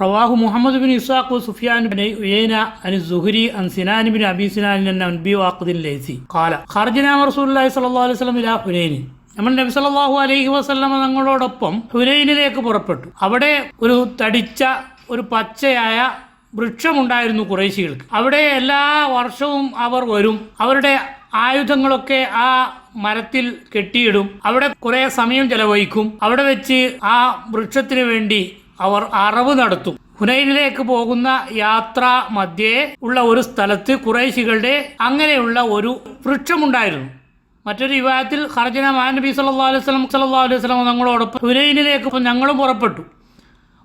റവാഹു Muhammad bin Ishaq Sufyan bin Uyaina അൻ Zuhri അൻ Sinan bin Abi Sinan അൻ അബി വാഖിദിൻ ലൈസി ഖാല ഖർജനാ റസൂലുള്ളാഹി സ്വല്ലല്ലാഹു അലൈഹി വസല്ലം ഇലാ ഹുനൈൻ. നമ്മൾ നബി സല്ലല്ലാഹു അലൈഹി വസല്ലം തങ്ങളോടൊപ്പം ഹുനൈനിലേക്ക് പുറപ്പെട്ടു. അവിടെ ഒരു തടിച്ച ഒരു പച്ചയായ വൃക്ഷമുണ്ടായിരുന്നു ഖുറൈശികൾക്ക്. അവിടെ എല്ലാ വർഷവും അവർ വരും. അവരുടെ ആയുധങ്ങളൊക്കെ ആ മരത്തിൽ കെട്ടിയിടും. അവിടെ കുറെ സമയം ചെലവഴിക്കും. അവിടെ വെച്ച് ആ വൃക്ഷത്തിന് വേണ്ടി അവർ അറവ് നടത്തും. ഹുനൈനിലേക്ക് പോകുന്ന യാത്ര മധ്യേ ഉള്ള ഒരു സ്ഥലത്ത് ഖുറൈശികളുടെ അങ്ങനെയുള്ള ഒരു വൃക്ഷമുണ്ടായിരുന്നു. മറ്റൊരു വിവാഹത്തിൽ ഖർജന നബി സല്ലല്ലാഹു അലൈഹി വസല്ലം തങ്ങളോടൊപ്പം ഹുനൈനിലേക്ക് ഞങ്ങളും പുറപ്പെട്ടു.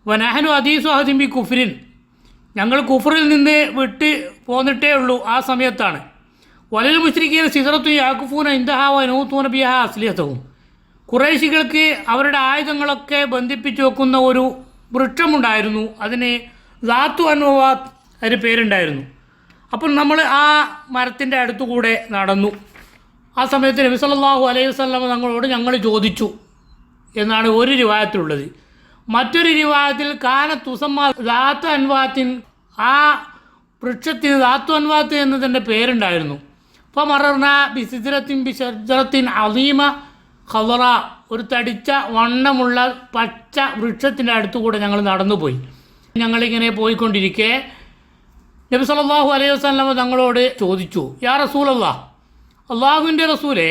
വനഹനു ഹദീസു അഹദിൻ ബി കുഫ്രിൻ, ഞങ്ങൾ കുഫറിൽ നിന്ന് വിട്ട് പോന്നിട്ടേ ഉള്ളൂ. ആ സമയത്താണ് വലൽ മുശ്രിക്കീന സിദ്റത്തു യാഖുഫൂന ഇൻദഹാ വനൂതൂന ബിഹാ അസ്ലിഹതഹും, ഖുറൈശികൾക്ക് അവരുടെ ആയുധങ്ങളൊക്കെ ബന്ധിപ്പിച്ചു വെക്കുന്ന ഒരു വൃക്ഷമുണ്ടായിരുന്നു. അതിന് ദാത്തു അൻവാത്ത് അതിന് പേരുണ്ടായിരുന്നു. അപ്പോൾ നമ്മൾ ആ മരത്തിൻ്റെ അടുത്തുകൂടെ നടന്നു. ആ സമയത്ത് നബി സല്ലല്ലാഹു അലൈഹി വസല്ലം തങ്ങളോട് ഞങ്ങൾ ചോദിച്ചു എന്നാണ് ഒരു റിവായത്തിലുള്ളത്. മറ്റൊരു റിവായത്തിൽ കാന തുസമ്മ ദാത്തു അൻവാത്തിൻ, ആ വൃക്ഷത്തിന് ദാത്തു അൻവാത്ത് എന്നതിൻ്റെ പേരുണ്ടായിരുന്നു. അപ്പോൾ മറർന ബി സിദ്റത്തിൻ ബി ഷജറത്തിൻ അളീമ ഖളറ, ഒരു തടിച്ച വണ്ണമുള്ള പച്ച വൃക്ഷത്തിൻ്റെ അടുത്തുകൂടെ ഞങ്ങൾ നടന്നുപോയി. ഞങ്ങളിങ്ങനെ പോയിക്കൊണ്ടിരിക്കെ നബി സല്ലല്ലാഹു അലൈഹി വസല്ലം തങ്ങളോട് ചോദിച്ചു, യാ റസൂലല്ലാഹ്, അള്ളാഹുവിൻ്റെ റസൂലെ,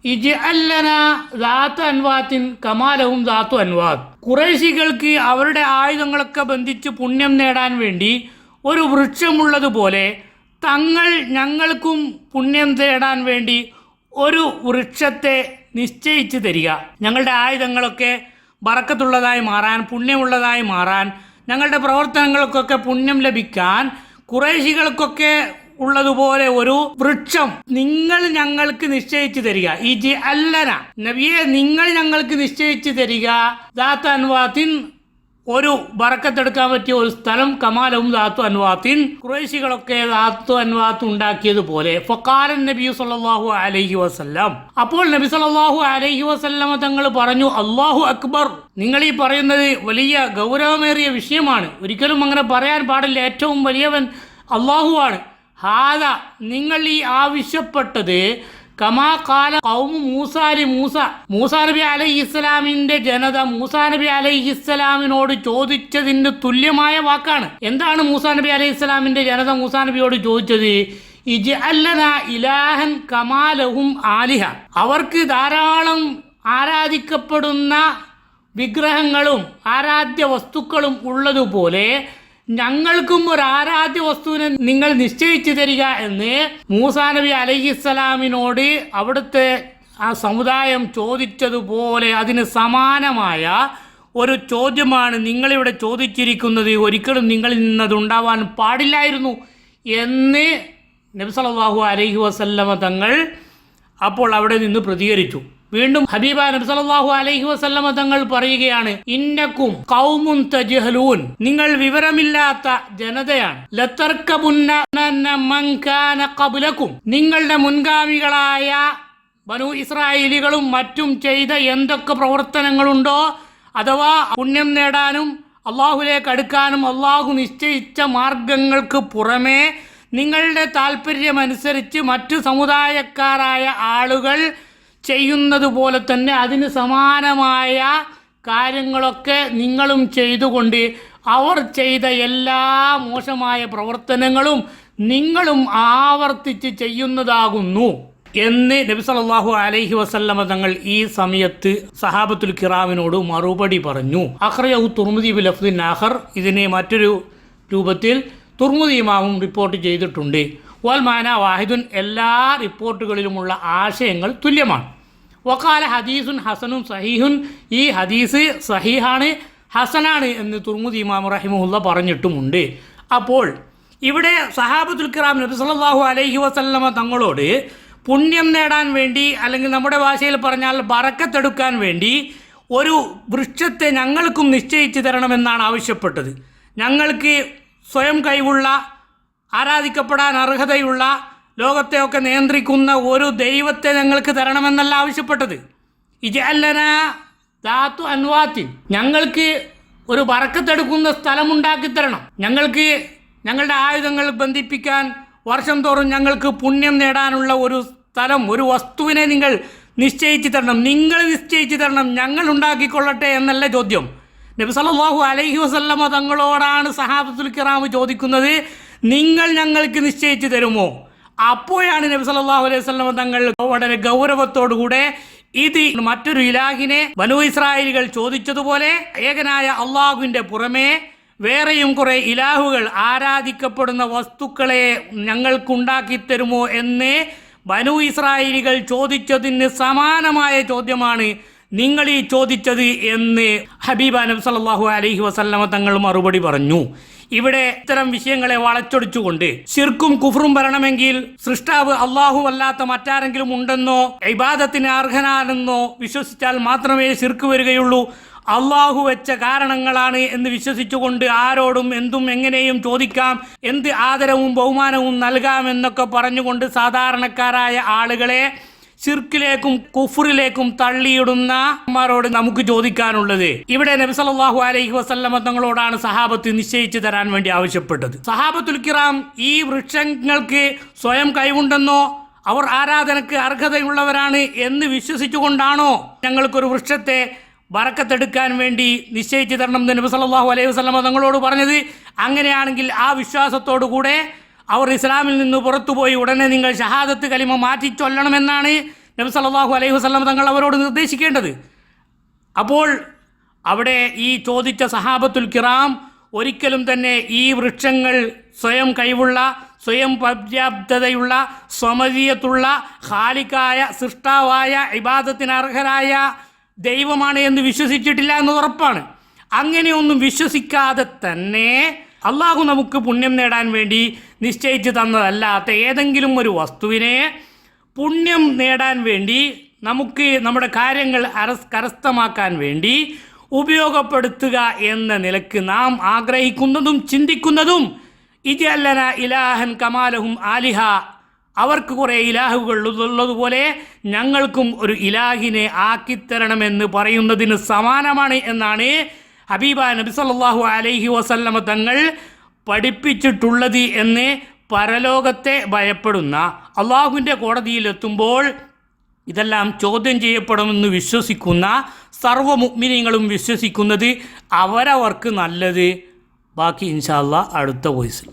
ഇജ്അൽ ലനാ ദാത്തു അൻവാത്തിൻ കമാലഹും ദാത്തു അൻവാത്ത്, ഖുറൈശികൾക്ക് അവരുടെ ആയുധങ്ങളൊക്കെ ബന്ധിച്ച് പുണ്യം നേടാൻ വേണ്ടി ഒരു വൃക്ഷമുള്ളതുപോലെ തങ്ങൾ ഞങ്ങൾക്കും പുണ്യം തേടാൻ വേണ്ടി ഒരു വൃക്ഷത്തെ നിശ്ചയിച്ച് തരിക. ഞങ്ങളുടെ ആയുധങ്ങളൊക്കെ ബറക്കത്തുള്ളതായി മാറാൻ, പുണ്യമുള്ളതായി മാറാൻ, ഞങ്ങളുടെ പ്രവർത്തനങ്ങൾക്കൊക്കെ പുണ്യം ലഭിക്കാൻ ഖുറൈശികൾക്കൊക്കെ ഉള്ളതുപോലെ ഒരു വൃക്ഷം നിങ്ങൾ ഞങ്ങൾക്ക് നിശ്ചയിച്ചു തരിക. ഇജ്അൽ ലനാ, നബിയെ നിങ്ങൾ ഞങ്ങൾക്ക് നിശ്ചയിച്ചു തരിക ദാത്തു അൻവാത്തിൻ, ഒരു ബറക്കത്തെടുക്കാൻ പറ്റിയ ഒരു സ്ഥലം, കമാലവും ദാത്തു അൻവാത്തിൻ, ഖുറൈശികളൊക്കെ ദാത്തു അൻവാത്ത് ഉണ്ടാക്കിയതുപോലെ. ഫഖാല നബി സല്ലല്ലാഹു അലൈഹി വസല്ലം, അപ്പോൾ നബി സല്ലല്ലാഹു അലൈഹി വസല്ലം തങ്ങൾ പറഞ്ഞു, അല്ലാഹു അക്ബർ, നിങ്ങൾ ഈ പറയുന്നത് വലിയ ഗൗരവമേറിയ വിഷയമാണ്. ഒരിക്കലും അങ്ങനെ പറയാൻ പാടില്ല. ഏറ്റവും വലിയവൻ അല്ലാഹുവാണ്. ഹാദ, നിങ്ങൾ ഈ ആവശ്യപ്പെട്ടത് കമാ ഖാല ഖൗമു മൂസാ നബി അലൈഹിസ്സലാമിന്റെ ജനത മൂസാ നബി അലൈഹിസ്സലാമിനോട് ചോദിച്ചതിന് തുല്യമായ വാക്കാണ്. എന്താണ് മൂസാ നബി അലൈഹിസ്സലാമിന്റെ ജനത മൂസാ നബിയോട് ചോദിച്ചത്? ഇജ്അൽ ലനാ ഇലാഹൻ കമാ ലഹും ആലിഹ, അവർക്ക് ധാരാളം ആരാധിക്കപ്പെടുന്ന വിഗ്രഹങ്ങളും ആരാധ്യ വസ്തുക്കളും ഉള്ളതുപോലെ ഞങ്ങൾക്കും ഒരു ആരാധ്യ വസ്തുവിനെ നിങ്ങൾ നിശ്ചയിച്ചു തരിക എന്ന് മൂസാ നബി അലൈഹിസ്സലാമിനോട് അവിടുത്തെ ആ സമുദായം ചോദിച്ചതുപോലെ അതിന് സമാനമായ ഒരു ചോദ്യമാണ് നിങ്ങളിവിടെ ചോദിച്ചിരിക്കുന്നത്. ഒരിക്കലും നിങ്ങളിൽ നിന്നതുണ്ടാവാൻ പാടില്ലായിരുന്നു എന്ന് നബി സല്ലല്ലാഹു അലൈഹി വസല്ലമ തങ്ങൾ അപ്പോൾ അവിടെ നിന്ന് പ്രതികരിച്ചു. വീണ്ടും ഹബീബ നബി സല്ലല്ലാഹു അലൈഹി വസല്ലമ തങ്ങൾ പറയുകയാണ്, ഇന്നക്കും ഖൗമുൻ തജ്ഹലൂൻ, നിങ്ങൾ വിവരമില്ലാത്ത ജനതയാണ്. ലതർകബുന്ന മൻ കാന ഖബ്ലക്കും, നിങ്ങളുടെ മുൻഗാമികളായ ബനൂ ഇസ്രായേലികളും മറ്റും ചെയ്ത എന്തൊക്കെ പ്രവർത്തനങ്ങളുണ്ടോ, അഥവാ പുണ്യം നേടാനും അള്ളാഹുലേക്ക് അടുക്കാനും അള്ളാഹു നിശ്ചയിച്ച മാർഗങ്ങൾക്ക് പുറമേ നിങ്ങളുടെ താല്പര്യമനുസരിച്ച് മറ്റു സമുദായക്കാരായ ആളുകൾ ചെയ്യുന്നത് പോലെ തന്നെ അതിന് സമാനമായ കാര്യങ്ങളൊക്കെ നിങ്ങളും ചെയ്തുകൊണ്ട് അവർ ചെയ്ത എല്ലാ മോശമായ പ്രവർത്തനങ്ങളും നിങ്ങളും ആവർത്തിച്ച് ചെയ്യുന്നതാകുന്നു എന്ന് നബി സല്ലല്ലാഹു അലൈഹി വസല്ലമ തങ്ങൾ ഈ സമയത്ത് സഹാബത്തുൽ കിറാമിനോട് മറുപടി പറഞ്ഞു. അഖ്റജഹു തുർമുദി ബി ലഫ്ദിൻ ആഖർ, ഇതിനെ മറ്റൊരു രൂപത്തിൽ തുർമുദി ഇമാമും റിപ്പോർട്ട് ചെയ്തിട്ടുണ്ട്. വൽ മാന വാഹിദുൻ, എല്ലാ റിപ്പോർട്ടുകളിലുമുള്ള ആശയങ്ങൾ തുല്യമാണ്. വഖാല ഹദീസുൻ ഹസനുൻ സഹീഹുൻ, ഈ ഹദീസ് സഹീഹാണ്, ഹസനാണ് എന്ന് തുർമുദി ഇമാം റഹിമഹുല്ല പറഞ്ഞിട്ടുമുണ്ട്. അപ്പോൾ ഇവിടെ സഹാബത്തുൽ കിറാം നബി സല്ലല്ലാഹു അലൈഹി വസല്ലമ തങ്ങളോട് പുണ്യം നേടാൻ വേണ്ടി, അല്ലെങ്കിൽ നമ്മുടെ ഭാഷയിൽ പറഞ്ഞാൽ ബറക്കത്തെടുക്കാൻ വേണ്ടി ഒരു വൃക്ഷത്തെ ഞങ്ങൾക്കും നിശ്ചയിച്ചു തരണമെന്നാണ് ആവശ്യപ്പെട്ടത്. ഞങ്ങൾക്ക് സ്വയം കഴിവുള്ള, ആരാധിക്കപ്പെടാൻ അർഹതയുള്ള, ലോകത്തെയൊക്കെ നിയന്ത്രിക്കുന്ന ഒരു ദൈവത്തെ ഞങ്ങൾക്ക് തരണമെന്നല്ല ആവശ്യപ്പെട്ടത്. ഇജ്അൽ ലനാ ദാത്തു അൻവാത്തിൻ, ഞങ്ങൾക്ക് ഒരു ബറക്കത്തെടുക്കുന്ന സ്ഥലമുണ്ടാക്കി തരണം. ഞങ്ങൾക്ക് ഞങ്ങളുടെ ആയുധങ്ങൾ ബന്ധിപ്പിക്കാൻ വർഷം തോറും ഞങ്ങൾക്ക് പുണ്യം നേടാനുള്ള ഒരു സ്ഥലം, ഒരു വസ്തുവിനെ നിങ്ങൾ നിശ്ചയിച്ചു തരണം, നിങ്ങൾ നിശ്ചയിച്ചു തരണം, ഞങ്ങൾ ഉണ്ടാക്കിക്കൊള്ളട്ടെ എന്നല്ല ചോദ്യം. നബി സല്ലല്ലാഹു അലൈഹി വസല്ലമ തങ്ങളോടാണ് സഹാബത്തുൽ കിറാം ചോദിക്കുന്നത്, നിങ്ങൾ ഞങ്ങൾക്ക് നിശ്ചയിച്ചു തരുമോ? അപ്പോഴാണ് നബി സല്ലല്ലാഹു അലൈഹി വസല്ലമ തങ്ങൾ വളരെ ഗൗരവത്തോടുകൂടെ ഇത് മറ്റൊരു ഇലാഹിനെ ബനൂ ഇസ്രായേലികൾ ചോദിച്ചതുപോലെ ഏകനായ അള്ളാഹുവിൻ്റെ പുറമേ വേറെയും കുറേ ഇലാഹുകൾ ആരാധിക്കപ്പെടുന്ന വസ്തുക്കളെ ഞങ്ങൾക്കുണ്ടാക്കി തരുമോ എന്ന് ബനൂ ഇസ്രായേലികൾ ചോദിച്ചതിന് സമാനമായ ചോദ്യമാണ് നിങ്ങൾ ഈ ചോദിച്ചത് എന്ന് ഹബീബ നബി സല്ലല്ലാഹു അലൈഹി വസല്ലമ തങ്ങൾ മറുപടി പറഞ്ഞു. ഇവിടെ ഇത്തരം വിഷയങ്ങളെ വളച്ചൊടിച്ചുകൊണ്ട് ശിർക്കും കുഫറും വരണമെങ്കിൽ സൃഷ്ടാവ് അള്ളാഹു അല്ലാത്ത മറ്റാരെങ്കിലും ഉണ്ടെന്നോ ഇബാദത്തിന് അർഹനാണെന്നോ വിശ്വസിച്ചാൽ മാത്രമേ ശിർക്ക് വരികയുള്ളൂ. അള്ളാഹു വെച്ച കാരണങ്ങളാണ് എന്ന് വിശ്വസിച്ചുകൊണ്ട് ആരോടും എന്തും എങ്ങനെയും ചോദിക്കാം, എന്ത് ആദരവും ബഹുമാനവും നൽകാമെന്നൊക്കെ പറഞ്ഞുകൊണ്ട് സാധാരണക്കാരായ ആളുകളെ ശിർക്കിലേക്കും കുഫറിലേക്കും തള്ളിയിടുന്നമാരോട് നമുക്ക് ചോദിക്കാനുള്ളത്, ഇവിടെ നബി സല്ലല്ലാഹു അലൈഹി വസല്ലമ തങ്ങളോടാണ് സഹാബത്ത് നിശ്ചയിച്ചു തരാൻ വേണ്ടി ആവശ്യപ്പെട്ടത്. സഹാബത്തുൽ കിറാം ഈ വൃക്ഷങ്ങൾക്ക് സ്വയം കഴിവുണ്ടെന്നോ അവർ ആരാധനക്ക് അർഹതയുള്ളവരാണ് എന്ന് വിശ്വസിച്ചുകൊണ്ടാണോ ഞങ്ങൾക്കൊരു വൃക്ഷത്തെ ബറക്കത്തെടുക്കാൻ വേണ്ടി നിശ്ചയിച്ചു തരണം എന്ന് നബി സല്ലല്ലാഹു അലൈഹി വസല്ലമ തങ്ങളോട് പറഞ്ഞത്? അങ്ങനെയാണെങ്കിൽ ആ വിശ്വാസത്തോടു കൂടെ അവർ ഇസ്ലാമിൽ നിന്ന് പുറത്തുപോയി ഉടനെ നിങ്ങൾ ഷഹാദത്ത് കലിമ മാറ്റി ചൊല്ലണമെന്നാണ് നബി സല്ലല്ലാഹു അലൈഹി വസല്ലം തങ്ങൾ അവരോട് നിർദ്ദേശിക്കേണ്ടത്. അപ്പോൾ അവിടെ ഈ ചോദിച്ച സഹാബത്തുൽ കിറാം ഒരിക്കലും തന്നെ ഈ വൃക്ഷങ്ങൾ സ്വയം കഴിവുള്ള, സ്വയം പര്യാപ്തതയുള്ള, സ്വമതീയത്തുള്ള, ഖാലിക്കായ, സൃഷ്ടാവായ, ഇബാദത്തിന് അർഹരായ ദൈവമാണ് എന്ന് വിശ്വസിച്ചിട്ടില്ല എന്ന് ഉറപ്പാണ്. അങ്ങനെയൊന്നും വിശ്വസിക്കാതെ തന്നെ അള്ളാഹു നമുക്ക് പുണ്യം നേടാൻ വേണ്ടി നിശ്ചയിച്ച് തന്നതല്ലാത്ത ഏതെങ്കിലും ഒരു വസ്തുവിനെ പുണ്യം നേടാൻ വേണ്ടി നമുക്ക് നമ്മുടെ കാര്യങ്ങൾ കരസ്ഥമാക്കാൻ വേണ്ടി ഉപയോഗപ്പെടുത്തുക എന്ന നിലക്ക് നാം ആഗ്രഹിക്കുന്നതും ചിന്തിക്കുന്നതും ഇജഅല്ലന ഇലാഹൻ കമാലഹും ആലിഹ, അവർക്ക് കുറേ ഇലാഹുകൾ ഉള്ളതുപോലെ ഞങ്ങൾക്കും ഒരു ഇലാഹിനെ ആക്കിത്തരണമെന്ന് പറയുന്നതിന് സമാനമാണ് എന്നാണ് ഹബീബ നബി സല്ലല്ലാഹു അലൈഹി വസല്ലമ തങ്ങൾ പഠിപ്പിച്ചിട്ടുള്ളത് എന്ന് പരലോകത്തെ ഭയപ്പെടുന്ന അള്ളാഹുവിൻ്റെ കോടതിയിലെത്തുമ്പോൾ ഇതെല്ലാം ചോദ്യം ചെയ്യപ്പെടുമെന്ന് വിശ്വസിക്കുന്ന സർവ്വ മുഅ്മിനീങ്ങളും വിശ്വസിക്കുന്നത് അവരവർക്ക് നല്ലത്. ബാക്കി ഇൻഷാ അല്ലാഹ് അടുത്ത വോയിസിൽ.